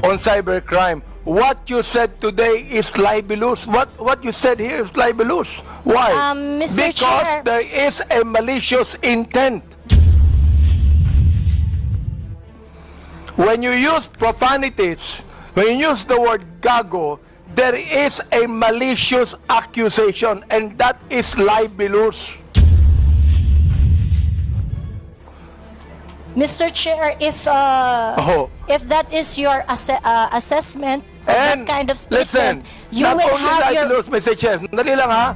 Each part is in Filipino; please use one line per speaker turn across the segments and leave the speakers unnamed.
on cybercrime. What you said today is libelous. What you said here is libelous. Why?
Mr.
Because
Chair.
there is a malicious intent. When you use profanities, when you use the word gago, there is a malicious accusation, and that is libelous.
Mr. Chair, if that is your assessment of that kind of statement, you
not
will
only
have your...
libelous, Mr. Chair. Dali lang, ha?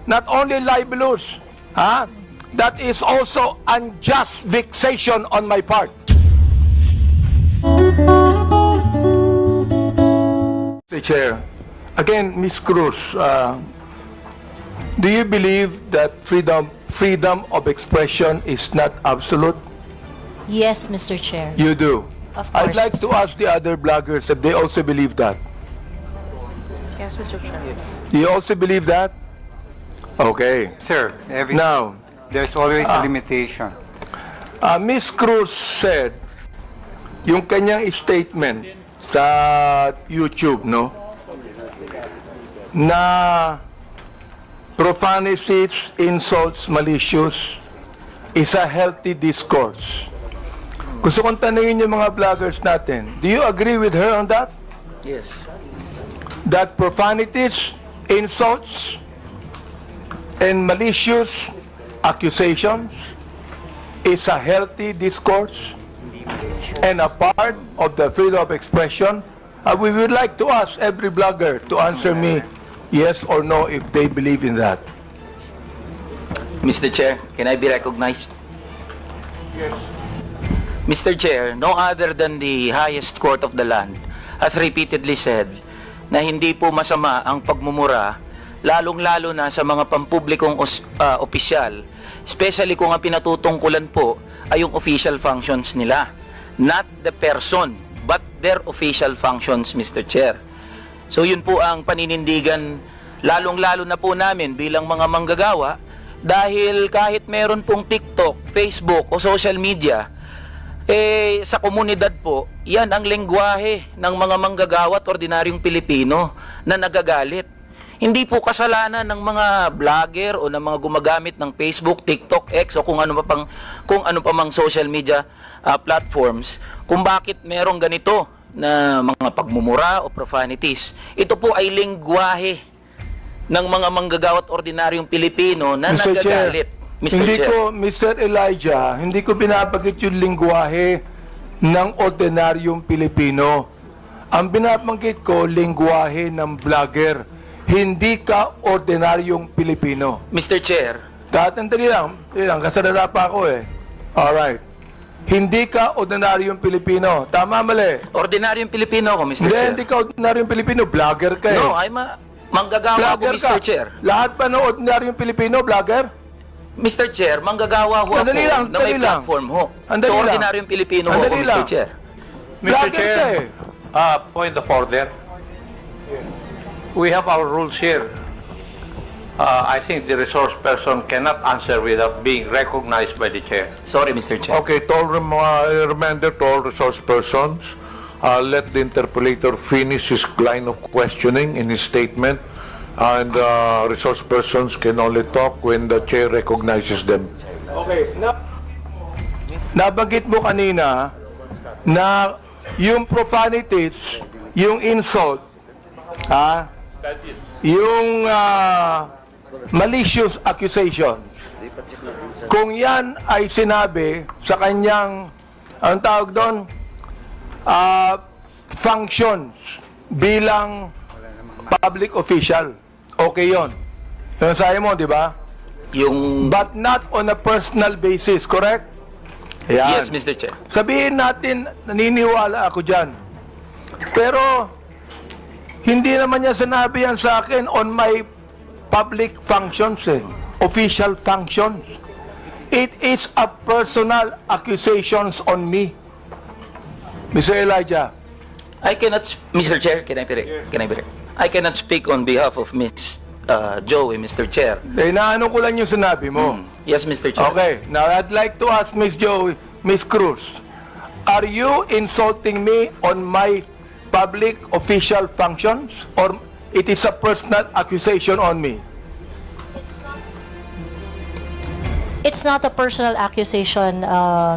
Not only libelous, ha? That is also unjust vexation on my part. Mr. Chair, again, Ms. Cruz, do you believe that freedom of expression is not absolute?
Yes, Mr. Chair.
You do.
Of course,
I'd like to ask the other bloggers if they also believe that.
Yes, Mr. Chair.
You also believe that? Okay.
Sir,
Now,
there's always a limitation.
Ms. Cruz said, yung kanyang statement sa YouTube, no? Na profanities, insults, malicious is a healthy discourse. Gusto kong tanungin yung mga vloggers natin, do you agree with her on that?
Yes.
That profanities, insults, and malicious accusations is a healthy discourse and a part of the freedom of expression? We would like to ask every blogger to answer me yes or no if they believe in that.
Mr. Chair, can I be recognized?
Yes.
Mr. Chair, no other than the highest court of the land has repeatedly said na hindi po masama ang pagmumura, lalong-lalo na sa mga pampublikong opisyal, especially kung ang pinatutungkulan po ay yung official functions nila. Not the person, but their official functions, Mr. Chair. So yun po ang paninindigan, lalong-lalo na po namin bilang mga manggagawa, dahil kahit meron pong TikTok, Facebook o social media, sa komunidad po, yan ang lengguwahe ng mga manggagawa at ordinaryong Pilipino na nagagalit. Hindi po kasalanan ng mga vlogger o ng mga gumagamit ng Facebook, TikTok, X o kung ano pa mang social media platforms kung bakit merong ganito na mga pagmumura o profanities. Ito po ay lengguwahe ng mga manggagawa at ordinaryong Pilipino na
Mr.
nagagalit.
Chair,
Mr.
hindi
Chair.
ko, Mr. Elijah, hindi ko binabagit yung lingwahe ng ordinaryong Pilipino. Ang binabanggit ko, lingwahe ng vlogger. Hindi ka ordinaryong Pilipino.
Mr. Chair.
Tatandali lang, kasalala pa ako eh. Alright. Hindi ka ordinaryong Pilipino. Tama, mali?
Ordinaryong Pilipino ako, Mr. Chair.
Hindi ka ordinaryong Pilipino, vlogger ka eh.
No, I'm manggagawa ako,
Vlogger
Mr.
ka.
Chair.
Lahat pa ng ordinaryong Pilipino, vlogger?
Mr. Chair, manggagawa ho ako
Andali lang,
na may
andali lang.
platform ho.
Andali
So,
lang.
ordinaryong Pilipino ho ako,
Andali
Mr.
lang.
Chair.
Mr.
Vlogger ka
Chair,
eh.
point of order. We have our rules here. I think the resource person cannot answer without being recognized by the chair.
Sorry, Mr. Chair.
Okay, to all reminder to all resource persons, let the interpolator finish his line of questioning in his statement, and resource persons can only talk when the chair recognizes them.
Okay. Nabanggit mo kanina na yung profanities, yung insult, yung malicious accusations, kung yan ay sinabi sa kanyang, ang tawag doon, functions bilang public official, okay yon. Yung sabi mo, di ba? But not on a personal basis, correct? Ayan.
Yes, Mr. Chair.
Sabihin natin, naniniwala ako dyan. Pero, hindi naman niya sinabi yan sa akin on my public functions, official functions. It is a personal accusations on me. Mr. Elijah.
I cannot, Mr. Chair, can I be I cannot speak on behalf of Ms. Joey, Mr. Chair.
Naano ko lang yung sinabi mo.
Yes, Mr. Chair.
Okay, now I'd like to ask Ms. Joey, Ms. Cruz, are you insulting me on my public official functions, or it is a personal accusation on me?
It's not a personal accusation,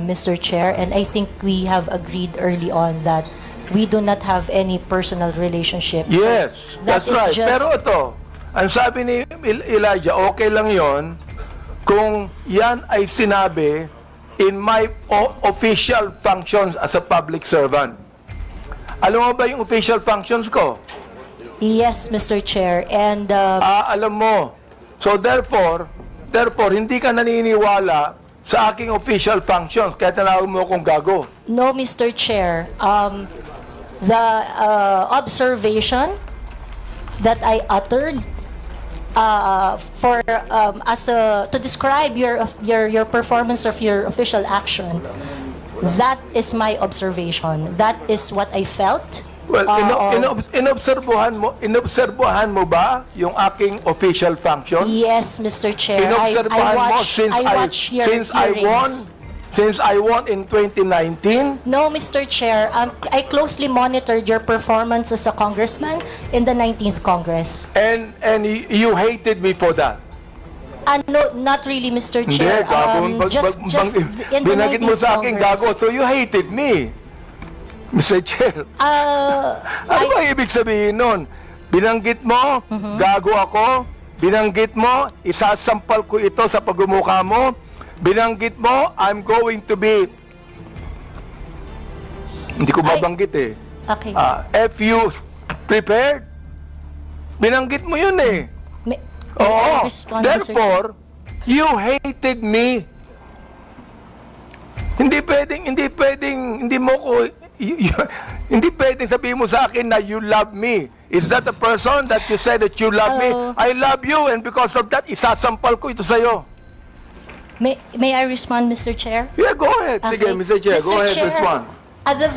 Mr. Chair, and I think we have agreed early on that we do not have any personal relationship. So
Yes,
that
that's
is
right.
just-
Pero ito, ang sabi ni Elijah, okay lang yon kung yan ay sinabi in my official functions as a public servant. Alam mo ba yung official functions ko?
Yes, Mr. Chair, and
Alam mo. So therefore, hindi ka naniniwala sa aking official functions, kaya tinawag mo akong gago.
no, Mr. Chair, the observation that I uttered to describe your performance of your official action, that is my observation. That is what I felt.
Well, inobserbuhan mo ba yung aking official functions?
Yes, Mr. Chair.
Inobserbahan mo
I watch your hearings.
Since I won in 2019?
No, Mr. Chair. I closely monitored your performance as a congressman in the 19th Congress.
And you hated me for that.
No, not really, Mr.
Hindi,
Chair.
gago.
Just in the
Binagit mo
19th
sa akin gago,
Congress.
so you hated me. Mr. Chair, ano ba ibig sabihin nun? Binanggit mo, gago ako. Binanggit mo, isasampal ko ito sa pagmumukha mo. Binanggit mo, I'm going to be... Hindi ko babanggit eh.
Okay.
If you prepared, binanggit mo yun eh.
May I
Oo.
respond, Mr. Chair?
Therefore, you hated me. Hindi pwedeng sabihin mo sa akin na you love me. Is that the person that you said that you love me? I love you, and because of that, isasampal ko ito sa'yo.
May I respond, Mr. Chair?
Yeah, go ahead. Sige,
Okay.
Mr. Chair, go ahead, respond.
At the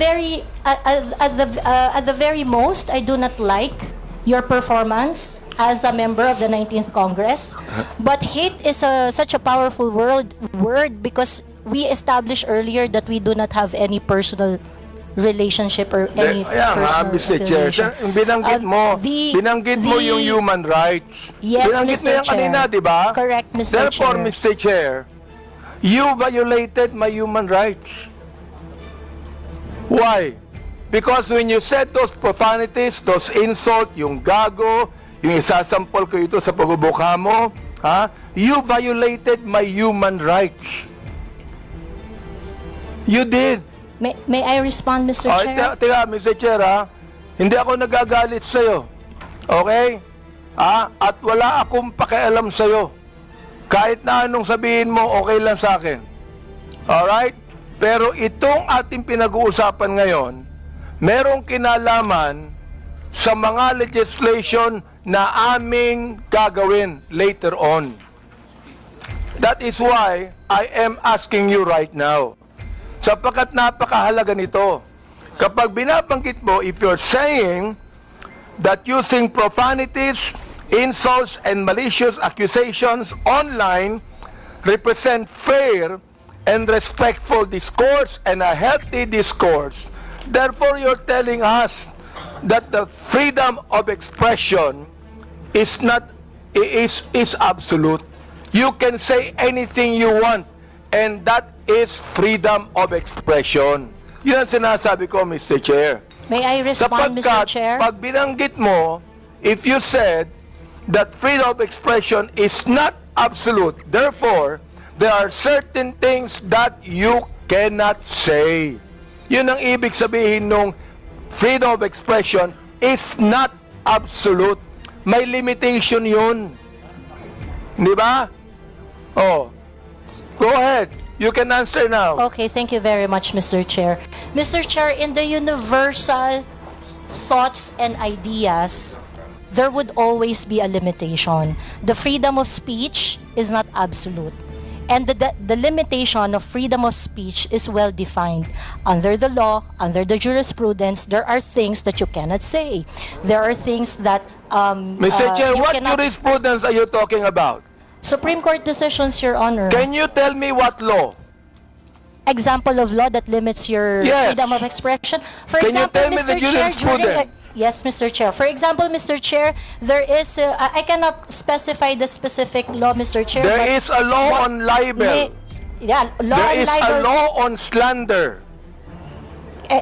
very most, I do not like your performance as a member of the 19th Congress. But hate is such a powerful word because we established earlier that we do not have any personal relationship or any
Kaya nga,
personal
Mr. Chair,
affiliation.
binanggit mo yung human rights.
Yes,
Binanggit mo
Mr.
yan kanina,
Chair.
di ba?
Correct, Mr.
Therefore,
Chair.
Mr. Chair, you violated my human rights. Why? Because when you said those profanities, those insult, yung gago, yung isasampol ko ito sa pagbubuka mo, you violated my human rights. You did.
May I respond, Mr. Chair?
Teka, Mr. Chair, hindi ako nagagalit sa'yo. Okay? At wala akong pakialam sa'yo. Kahit na anong sabihin mo, okay lang sa akin. Alright? Pero itong ating pinag-uusapan ngayon, merong kinalaman sa mga legislation na aming gagawin later on. That is why I am asking you right now. Sapagkat napakahalaga nito. Kapag binabanggit mo, if you're saying that using profanities, insults, and malicious accusations online represent fair and respectful discourse and a healthy discourse, therefore you're telling us that the freedom of expression is absolute. You can say anything you want, and that is freedom of expression. Yun ang sinasabi ko, Mr. Chair.
May I respond, Mr. Chair?
Pag binanggit mo, if you said that freedom of expression is not absolute, therefore, there are certain things that you cannot say. Yun ang ibig sabihin nung freedom of expression is not absolute. May limitation yun. Di ba? Oh. Go ahead. You can answer now.
Okay, thank you very much, Mr. Chair. Mr. Chair, in the universal thoughts and ideas, there would always be a limitation. The freedom of speech is not absolute. And the limitation of freedom of speech is well defined. Under the law, under the jurisprudence, there are things that you cannot say. There are things that
Mr. Chair,
you
what
cannot...
jurisprudence are you talking about?
Supreme Court decisions, Your Honor.
Can you tell me what law?
example of law that limits your
Yes.
freedom of expression? For
Can you
example,
tell me
Mr.
the
Chair,
jurisprudence?
yes, Mr. Chair. For example, Mr. Chair, there is, I cannot specify the specific law, Mr. Chair.
There
but
is a law on libel.
yeah, law
There
on
is a
libel.
law on slander.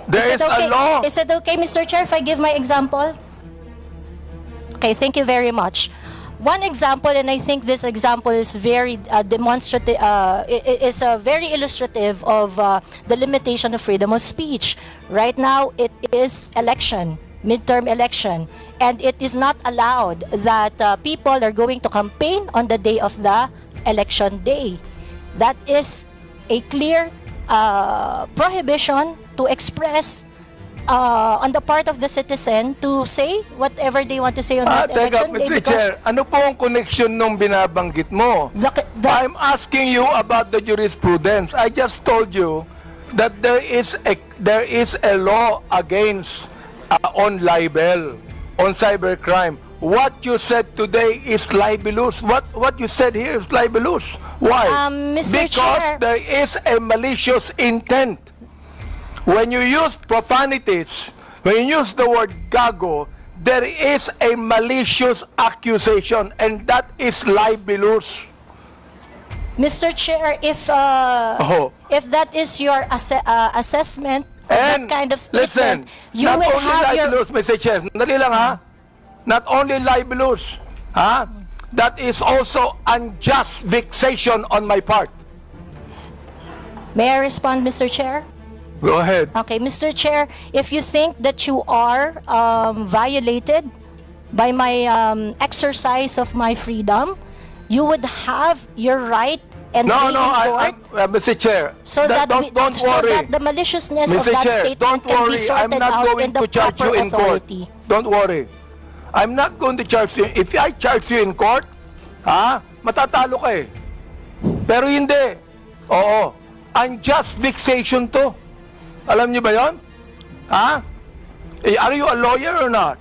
There is a
okay?
law.
Is it okay, Mr. Chair, if I give my example? Okay, thank you very much. One example, and I think this example is very demonstrative, is very illustrative of the limitation of freedom of speech. Right now, it is election, midterm election, and it is not allowed that people are going to campaign on the day of the election day. That is a clear prohibition to express on the part of the citizen to say whatever they want to say on that
Teka,
election day.
Mr. Chair, ano po ang connection nung binabanggit mo? I'm asking you about the jurisprudence. I just told you that there is a law against on libel, on cybercrime. What you said today is libelous. What you said here is libelous. Why?
Mr.
Because
Chair.
there is a malicious intent. When you use profanities, when you use the word gago, there is a malicious accusation, and that is libelous.
Mr. Chair, if that is your assessment of
And
that kind of
listen,
statement, you
not
will
only
have your...
libelous, Mr. Chair, dali lang ha, not only libelous, ha, that is also unjust vexation on my part.
May I respond, Mr. Chair?
Go ahead.
Okay, Mr. Chair, if you think that you are violated by my exercise of my freedom, you would have your right and
No,
be
no,
in court
Mr. Chair,
so that,
don't
so
worry.
that the maliciousness of
Mr.
that
Chair,
statement
don't
can be
worry, I'm
sorted
not
out
going
in the
to charge you
proper
in court.
authority.
Don't worry. I'm not going to charge you. If I charge you in court, matatalo ka eh. Pero hindi. Oo. Unjust vexation to. Alam niyo ba yon? Are you a lawyer or not?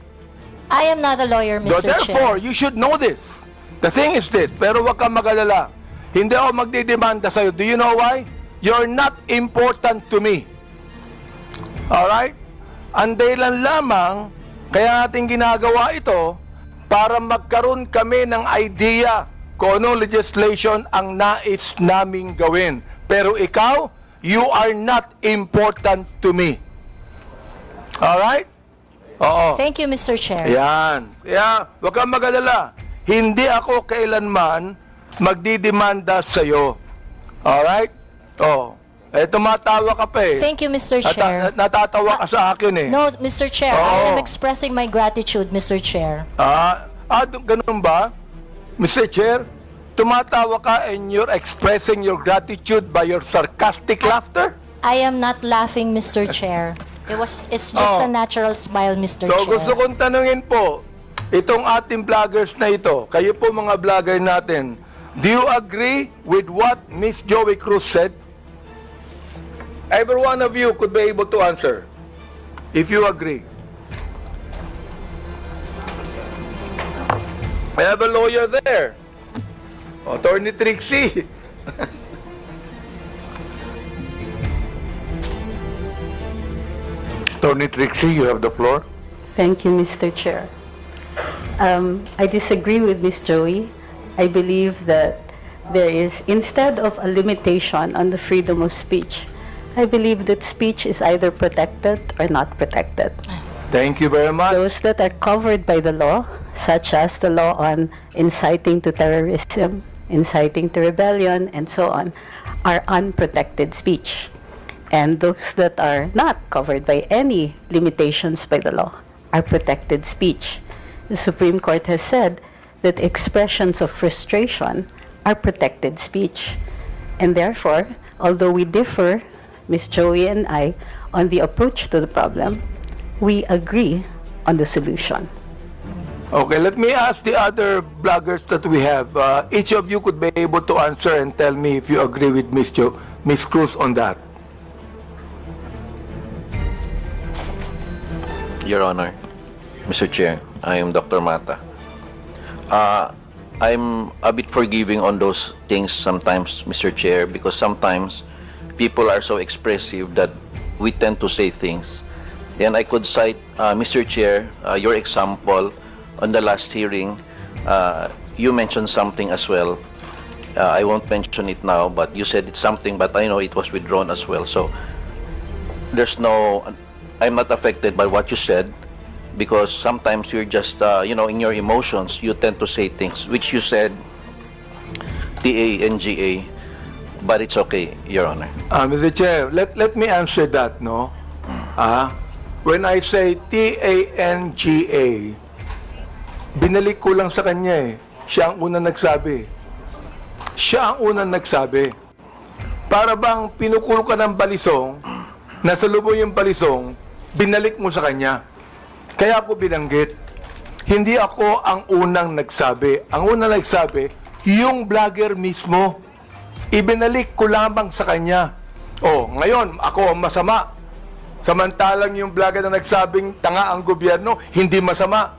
I am not a lawyer,
So
Mr.
therefore,
Chair.
you should know this. The thing is this, pero wag kang mag-alala. Hindi ako magdidemanda sa'yo. Do you know why? You're not important to me. Alright? Ang dahilan lamang, kaya natin ginagawa ito, para magkaroon kami ng idea kung anong legislation ang nais naming gawin. Pero ikaw, you are not important to me. Alright? Oo.
Thank you, Mr. Chair.
Yan. Kaya, huwag kang mag-alala. Hindi ako kailanman magdidemanda sa'yo. Alright? Oh. Tumatawa ka pa eh.
Thank you, Mr. Chair.
Natatawa ka sa akin eh.
No, Mr. Chair, I
Oo.
am expressing my gratitude, Mr. Chair.
Ganun ba? Mr. Chair, tumatawa ka and you're expressing your gratitude by your sarcastic laughter?
I am not laughing, Mr. Chair. It's just a natural smile, Mr.
So
Chair.
gusto kong tanungin po, itong ating vloggers na ito, kayo po mga vlogger natin, do you agree with what Miss Joey Cruz said? Every one of you could be able to answer, if you agree. I have a lawyer there. Attorney Trixie.
Attorney Trixie, you have the floor.
Thank you, Mr. Chair. I disagree with Ms. Joey. I believe that there is, instead of a limitation on the freedom of speech, I believe that speech is either protected or not protected.
Thank you very much.
Those that are covered by the law, such as the law on inciting to terrorism, inciting to rebellion, and so on, are unprotected speech. And those that are not covered by any limitations by the law are protected speech. The Supreme Court has said that expressions of frustration are protected speech. And therefore, although we differ, Ms. Joey and I, on the approach to the problem, we agree on the solution.
Okay, let me ask the other bloggers that we have. Each of you could be able to answer and tell me if you agree with Ms. Cruz on that.
Your Honor, Mr. Chair, I am Dr. Mata. I'm a bit forgiving on those things sometimes, Mr. Chair, because sometimes people are so expressive that we tend to say things. Then I could cite, Mr. Chair, your example on the last hearing. You mentioned something as well. I won't mention it now, but you said it's something, but I know it was withdrawn as well. So there's no, I'm not affected by what you said, because sometimes you're just, in your emotions, you tend to say things, which you said, TANGA, but it's okay, Your Honor.
Mr. Chair, let me answer that, no? When I say TANGA, binalik ko lang sa kanya eh. Siya ang unang nagsabi. Siya ang unang nagsabi. Para bang pinukul ka ng balisong, nasa lubong yung balisong, binalik mo sa kanya. Kaya ako binanggit. Hindi ako ang unang nagsabi. Ang unang nagsabi, yung vlogger mismo. Ibinalik ko lamang sa kanya. Oh, ngayon, ako ang masama. Samantalang yung vlogger na nagsabing tanga ang gobyerno, hindi masama.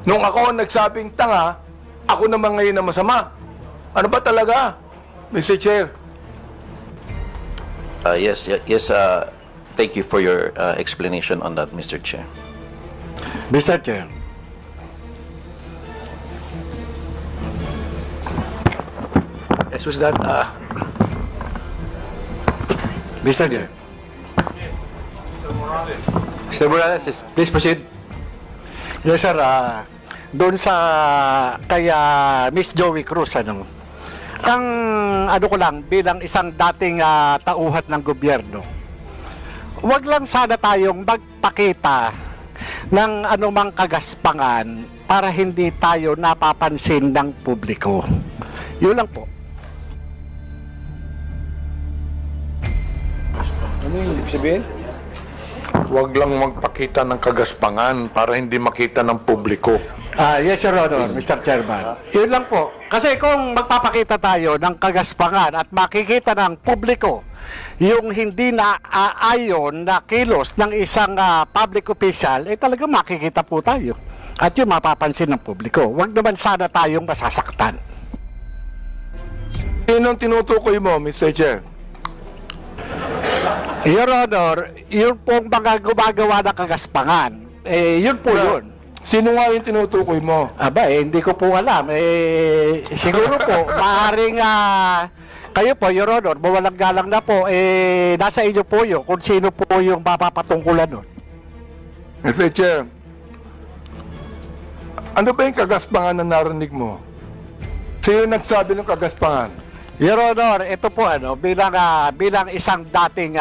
Nung ako ang nagsabing tanga, ako naman ngayon na masama. Ano ba talaga, Mr. Chair?
Yes, thank you for your explanation on that, Mr. Chair.
Mr. Chair.
Yes, was that,
Mr. Chair.
Mr. Morales, please proceed.
Yes, sir. Doon sa kay Miss Joey Cruz, ang ko lang bilang isang dating tauhan ng gobyerno, wag lang sana tayong magpakita ng anumang kagaspangan para hindi tayo napapansin ng publiko. Yun lang po.
Ano yung sabihin? Huwag lang magpakita ng kagaspangan para hindi makita ng publiko.
Yes, Your Honor, Mr. Chairman. Yun lang po. Kasi kung magpapakita tayo ng kagaspangan at makikita ng publiko yung hindi na ayon na kilos ng isang public official, talaga makikita po tayo. At yung mapapansin ng publiko. Huwag naman sana tayong masasaktan.
Sinong tinutukoy mo, Mr. Chair?
Your Honor, yun pong mga gumagawa ng kagaspangan. Yun po yun.
Sino nga yung tinutukoy mo?
Aba, hindi ko po alam. Siguro po, maaaring kayo po, Your Honor, mawalang galang na po, nasa inyo po yun kung sino po yung mapapatungkulan nun.
Mr. Chair, ano ba yung kagaspangan na narinig mo? Sino nagsabi ng kagaspangan?
Your Honor, ito po bilang isang dating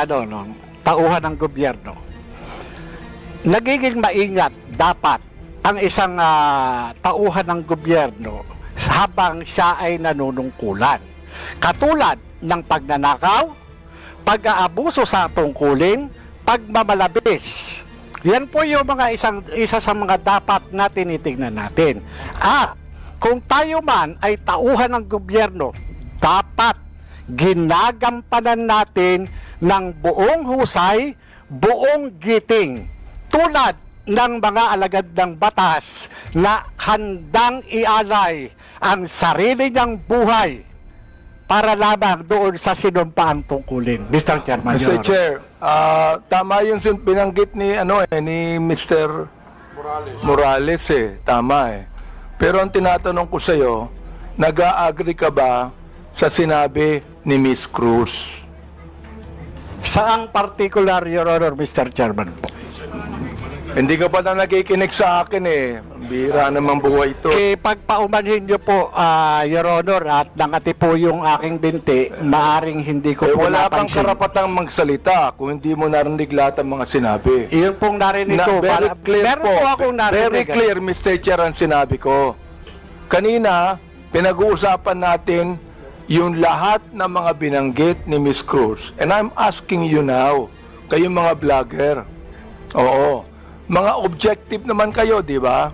tauhan ng gobyerno. Nagiging maingat dapat ang isang tauhan ng gobyerno habang siya ay nanunungkulan. Katulad ng pagnanakaw, pag-aabuso sa tungkulin, pagmamalabis. Yan po yung isa sa mga dapat na tinitingnan natin. At kung tayo man ay tauhan ng gobyerno, dapat ginagampanan natin ng buong husay, buong giting, tulad ng mga alagad ng batas na handang ialay ang sarili niyang buhay para lamang doon sa sinumpaang tungkulin. Mr. Chairman,
Mr. Chair, tama yung binanggit ni Mr. Morales tama Pero ang tinatanong ko sa iyo, nag-a-agree ka ba sa sinabi ni Miss Cruz?
Saang particular, Your Honor, Mr. Chairman po?
Hindi ka pa na nakikinig sa akin Bira naman buhay ito.
Pagpaumanhin niyo po, Your Honor, at nangati po yung aking binti, maaring hindi ko po
wala kang
napansin.
karapatang magsalita kung hindi mo narinig lahat ng mga sinabi.
Iyon pong narinig ko.
Very clear
meron po akong narinig.
Very clear, Mr. Chair, ang sinabi ko. Kanina, pinag-uusapan natin yung lahat ng mga binanggit ni Miss Cruz. And I'm asking you now, kayong mga vlogger. Oo. Mga objective naman kayo, di ba?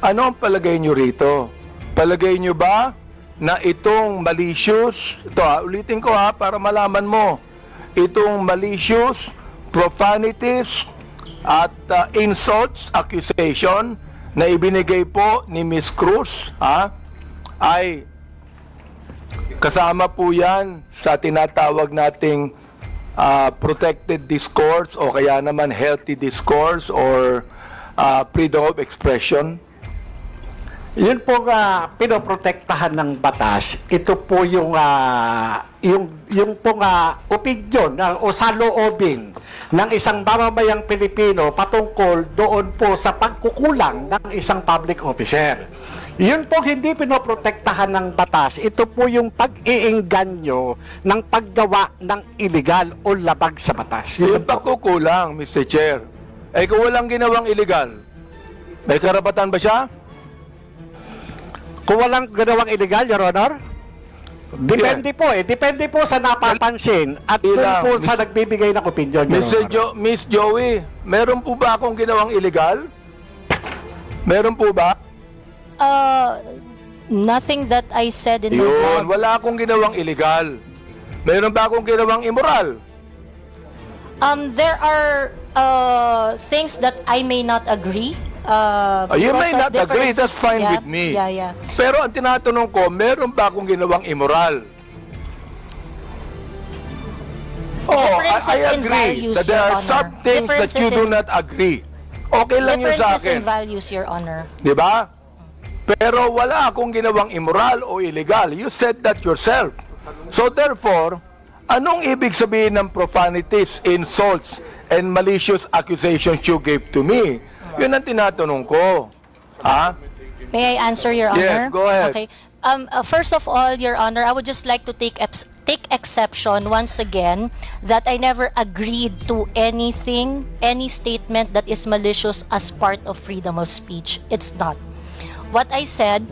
Ano ang palagay nyo rito? Palagay nyo ba na itong malicious, ito ulitin ko para malaman mo, itong malicious, profanities, at insults, accusation na ibinigay po ni Miss Cruz, ay Kasama po yan sa tinatawag nating protected discourse o kaya naman healthy discourse or freedom of expression.
Yun po pinoprotektahan ng batas. Ito po yung pong opinion o saloobin ng isang mamamayang Pilipino patungkol doon po sa pagkukulang ng isang public officer. Yun po hindi pinoprotektahan ng batas. Ito po yung pag-iengganyo ng paggawa ng illegal o labag sa batas.
Yung pagkukulang, Mr. Chair, kung walang ginawang illegal, may karapatan ba siya?
Kung walang ginawang illegal, Your Honor, depende po Depende po sa napapansin at
Bilang,
po sa nagbibigay ng opinion, Your Honor.
Miss Joey, meron po ba akong ginawang illegal? Meron po ba?
Nothing that I said in my
Yun,
blog.
wala akong ginawang illegal. Meron ba akong ginawang immoral?
There are things that I may not agree.
You may
because of
not agree,
differences.
that's fine
Yeah,
with me.
Yeah.
Pero ang tinatanong ko, meron ba akong ginawang immoral?
Differences
I
in
agree
values,
that there
Your
are some
Honor.
things that you
Differences
do
in-
not agree. Okay lang yun sa
Differences
akin.
in values, Your Honor.
Di ba? Pero wala akong ginawang immoral o illegal. You said that yourself. So therefore, anong ibig sabihin ng profanities, insults, and malicious accusations you gave to me? Yun ang tinatanong ko. Ha?
May I answer, Your Honor?
Yes, go ahead.
Okay. First of all, Your Honor, I would just like to take exception once again that I never agreed to anything, any statement that is malicious as part of freedom of speech. It's not. What I said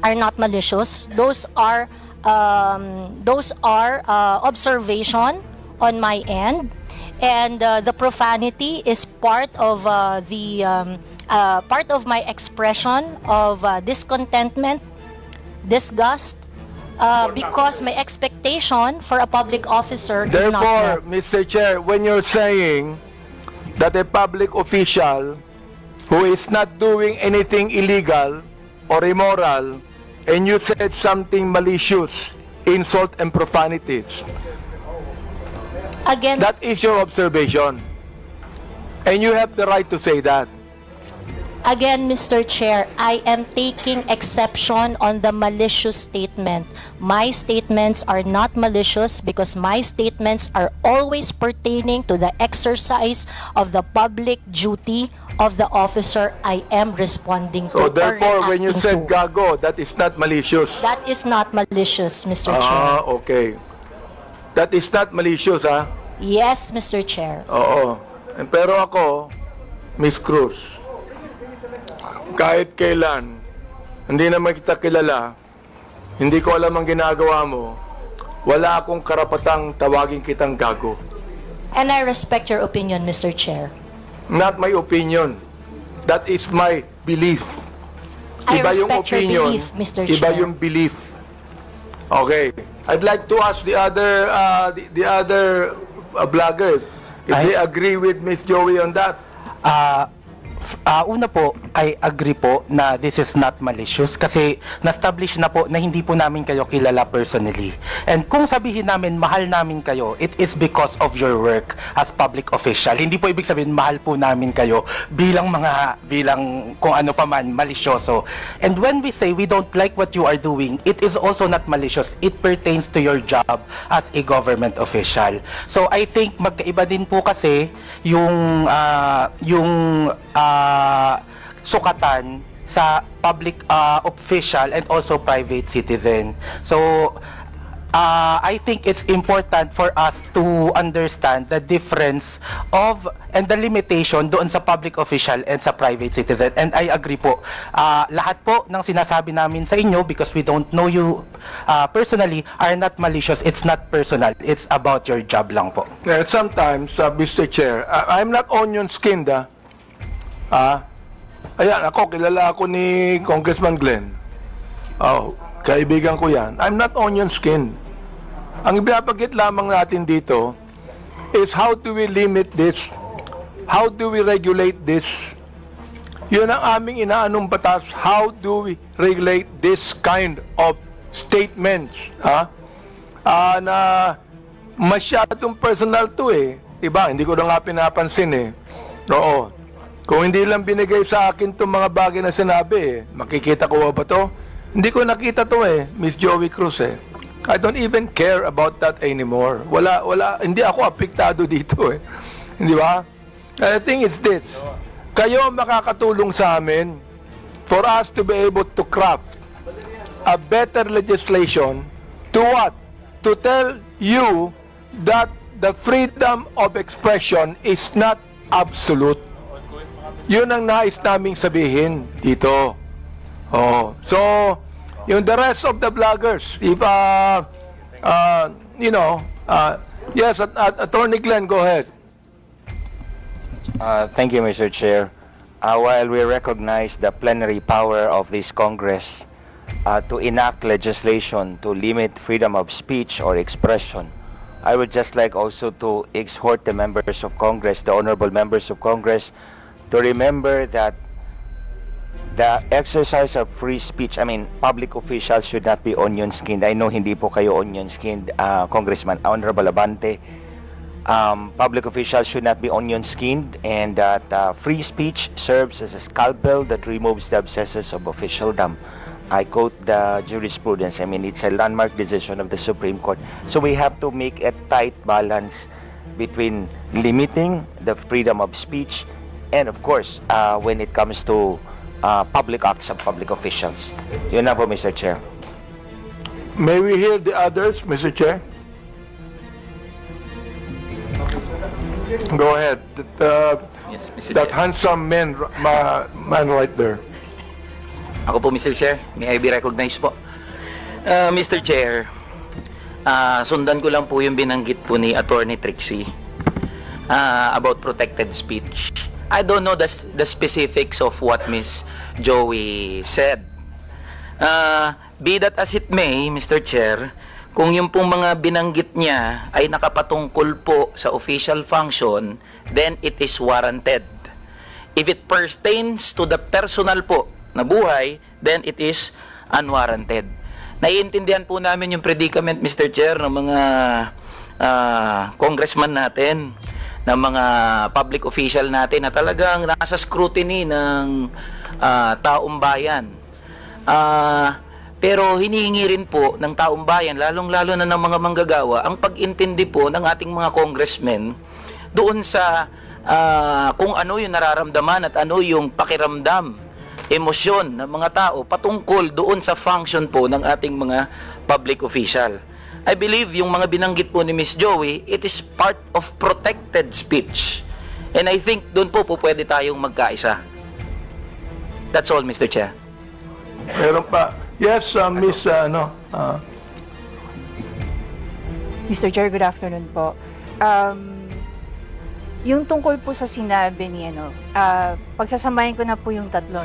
are not malicious. Those are observation on my end, and the profanity is part of part of my expression of discontentment, disgust, because my expectation for a public officer is not
Therefore,
met.
Mr. Chair, when you're saying that a public official who is not doing anything illegal or immoral, and you said something malicious, insult and profanities,
Again,
that is your observation. And you have the right to say that.
Again, Mr. Chair, I am taking exception on the malicious statement. My statements are not malicious because my statements are always pertaining to the exercise of the public duty of the officer I am responding
So
to. or
therefore, when you
reacting
said
to.
gago, that is not malicious.
That is not malicious, Mr. Chair.
Okay. That is not malicious, ha?
Yes, Mr. Chair.
Oo. Pero ako, Miss Cruz, kahit kailan, hindi naman kita kilala, hindi ko alam ang ginagawa mo, wala akong karapatang tawagin kitang gago.
And I respect your opinion, Mr. Chair.
Not my opinion. That is my belief.
I
Iba yung
respect your
opinion,
belief, Mr.
iba
Chair.
yung belief. Okay. I'd like to ask the other vlogger if they agree with Miss Joey on that.
Una po, I agree po na this is not malicious kasi na-establish na po na hindi po namin kayo kilala personally. And kung sabihin namin mahal namin kayo, it is because of your work as public official. Hindi po ibig sabihin mahal po namin kayo bilang kung ano pa man, malisyoso. And when we say we don't like what you are doing, it is also not malicious. It pertains to your job as a government official. So I think magkaiba din po kasi yung sukatan sa public official and also private citizen. So I think it's important for us to understand the difference of and the limitation doon sa public official and sa private citizen. And I agree po. Lahat po ng sinasabi namin sa inyo, because we don't know you personally, are not malicious. It's not personal. It's about your job lang po.
Sometimes, Mr. Chair, I'm not onion skinned, ayan, kilala ako ni Congressman Glenn. Kaibigan ko yan. I'm not onion skin. Ang ibinabagit lamang natin dito is how do we limit this? How do we regulate this? Yun ang aming inaanong batas. How do we regulate this kind of statements, na masyadong personal to eh. Diba? Hindi ko na nga pinapansin eh. Oo. Kung hindi lang binigay sa akin itong mga bagay na sinabi eh, makikita ko ba to? Hindi ko nakita to eh, Miss Joey Cruz eh. I don't even care about that anymore. Hindi ako apektado dito eh. Hindi ba? The thing is this, kayo makakatulong sa amin for us to be able to craft a better legislation to what? To tell you that the freedom of expression is not absolute. Yun ang nais naming sabihin dito. Oh, so yung the rest of the bloggers, if yes, Attorney Glenn, go ahead.
Thank you, Mr. Chair. While we recognize the plenary power of this Congress to enact legislation to limit freedom of speech or expression, I would just like also to exhort the members of Congress, the honorable members of Congress, to remember that the exercise of free speech, public officials should not be onion-skinned. I know hindi po kayo onion-skinned, Congressman Honorable Abante. Public officials should not be onion-skinned, and that free speech serves as a scalpel that removes the abscesses of officialdom. I quote the jurisprudence. It's a landmark decision of the Supreme Court. So we have to make a tight balance between limiting the freedom of speech and, of course, when it comes to public acts of public officials. Yun na po, Mr. Chair.
May we hear the others, Mr. Chair? Go ahead.
Yes, Mr.
That
Chair.
handsome man right there.
Ako po, Mr. Chair. May I be recognized po? Mr. Chair, sundan ko lang po yung binanggit po ni Attorney Trixie about protected speech. I don't know the specifics of what Miss Joey said. Be that as it may, Mr. Chair, kung yung pong mga binanggit niya ay nakapatungkol po sa official function, then it is warranted. If it pertains to the personal po na buhay, then it is unwarranted. Naiintindihan po namin yung predicament, Mr. Chair, ng mga congressman natin, ng mga public official natin na talagang nasa scrutiny ng taong bayan. Pero hinihingi rin po ng taong bayan, lalong-lalo na ng mga manggagawa, ang pag-intindi po ng ating mga congressmen doon sa kung ano yung nararamdaman at ano yung pakiramdam, emosyon ng mga tao patungkol doon sa function po ng ating mga public official. I believe yung mga binanggit po ni Miss Joey, it is part of protected speech. And I think doon po pwede tayong magkaisa. That's all, Mr. Chair.
Meron pa. Yes, Miss,
Mr. Chair, good afternoon po. Yung tungkol po sa sinabi ni pagsasamahin ko na po yung tatlo,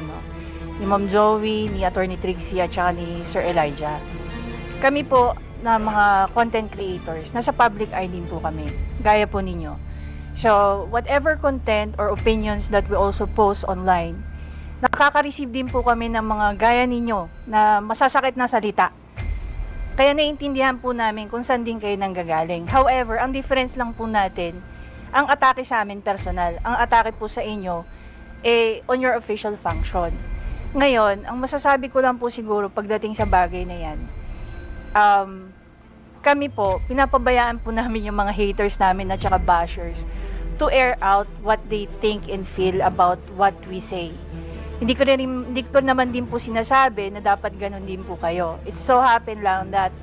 ni Ma'am Joey, ni Attorney Trixie, at saka ni Sir Elijah. Kami po na mga content creators, nasa public eye din po kami, gaya po ninyo. So, whatever content or opinions that we also post online, nakaka-receive din po kami ng mga gaya ninyo na masasakit na salita. Kaya naiintindihan po namin kung saan din kayo nanggagaling. However, ang difference lang po natin, ang atake sa amin personal, ang atake po sa inyo, on your official function. Ngayon, ang masasabi ko lang po siguro pagdating sa bagay na yan, kami po, pinapabayaan po namin yung mga haters namin at saka bashers to air out what they think and feel about what we say. Hindi ko naman din po sinasabi na dapat ganun din po kayo. It so happen lang that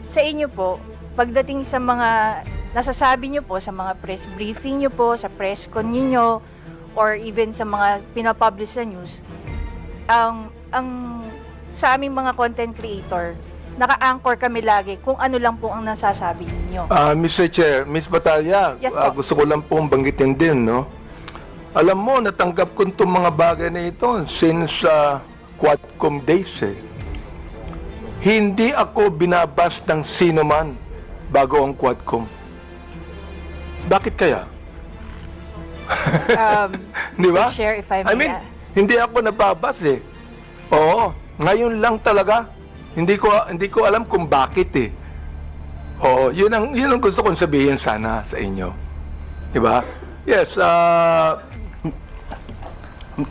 sa inyo po, pagdating sa mga nasasabi nyo po, sa mga press briefing nyo po, sa press con ninyo, or even sa mga pinapublish sa news, ang sa aming mga content creator, naka-anchor kami lagi kung ano lang po ang nasasabi ninyo.
Mr. Chair, Miss Batalya,
Yes po.
gusto ko lang pong banggitin din, Alam mo, natanggap ko itong mga bagay na ito since Quadcom days eh. Hindi ako binabas ng sino man bago ang Quadcom. Bakit kaya? Di ba?
Share if I may.
Hindi ako nababas eh. Oo, ngayon lang talaga. Hindi ko alam kung bakit eh. Oo, yun ang gusto kong sabihin sana sa inyo. Diba? Yes,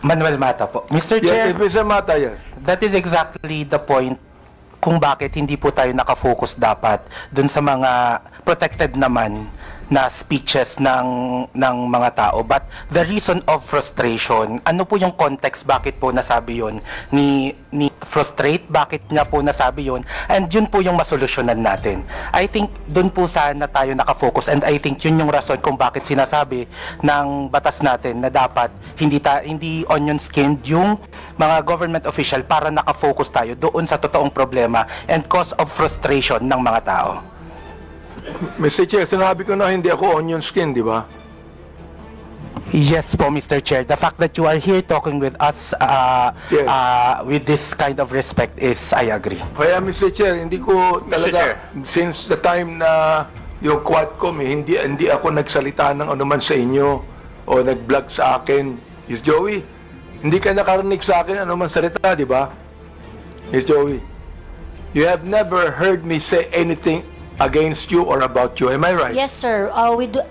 Manuel Mata po. Mr. Chair,
yes, Mr. Mata, yes.
that is exactly the point kung bakit hindi po tayo nakafocus dapat dun sa mga protected naman na speeches ng mga tao. But the reason of frustration, ano po yung context bakit po nasabi yun ni frustrate, bakit niya po nasabi yun, and yun po yung masolusyonan natin. I think dun po sana tayo nakafocus, and I think yun yung rason kung bakit sinasabi ng batas natin na dapat hindi onion skinned yung mga government official para nakafocus tayo doon sa totoong problema and cause of frustration ng mga tao.
Mr. Chair, sinabi ko na hindi ako onion skin, di ba?
Yes po, Mr. Chair. The fact that you are here talking with us
Yes.
with this kind of respect is, I agree.
Kaya, Mr. Chair, hindi ko talaga, since the time na yung Quadcom, hindi ako nagsalita ng anuman sa inyo o nag-vlog sa akin. Miss Joey, hindi ka nakarinig sa akin anuman salita, di ba? Miss Joey, you have never heard me say anything against you or about you. Am I right?
Yes, sir.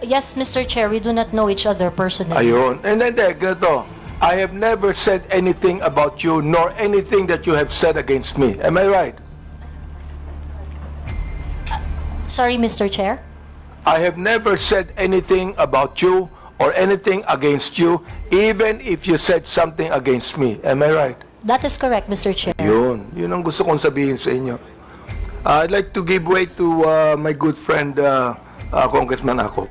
Yes, Mr. Chair, we do not know each other personally.
Ayun. And then, ganito. I have never said anything about you nor anything that you have said against me. Am I right?
Sorry, Mr. Chair.
I have never said anything about you or anything against you, even if you said something against me. Am I right?
That is correct, Mr. Chair.
Yun ang gusto kong sabihin sa inyo. I'd like to give way to my good friend, Congressman Ako.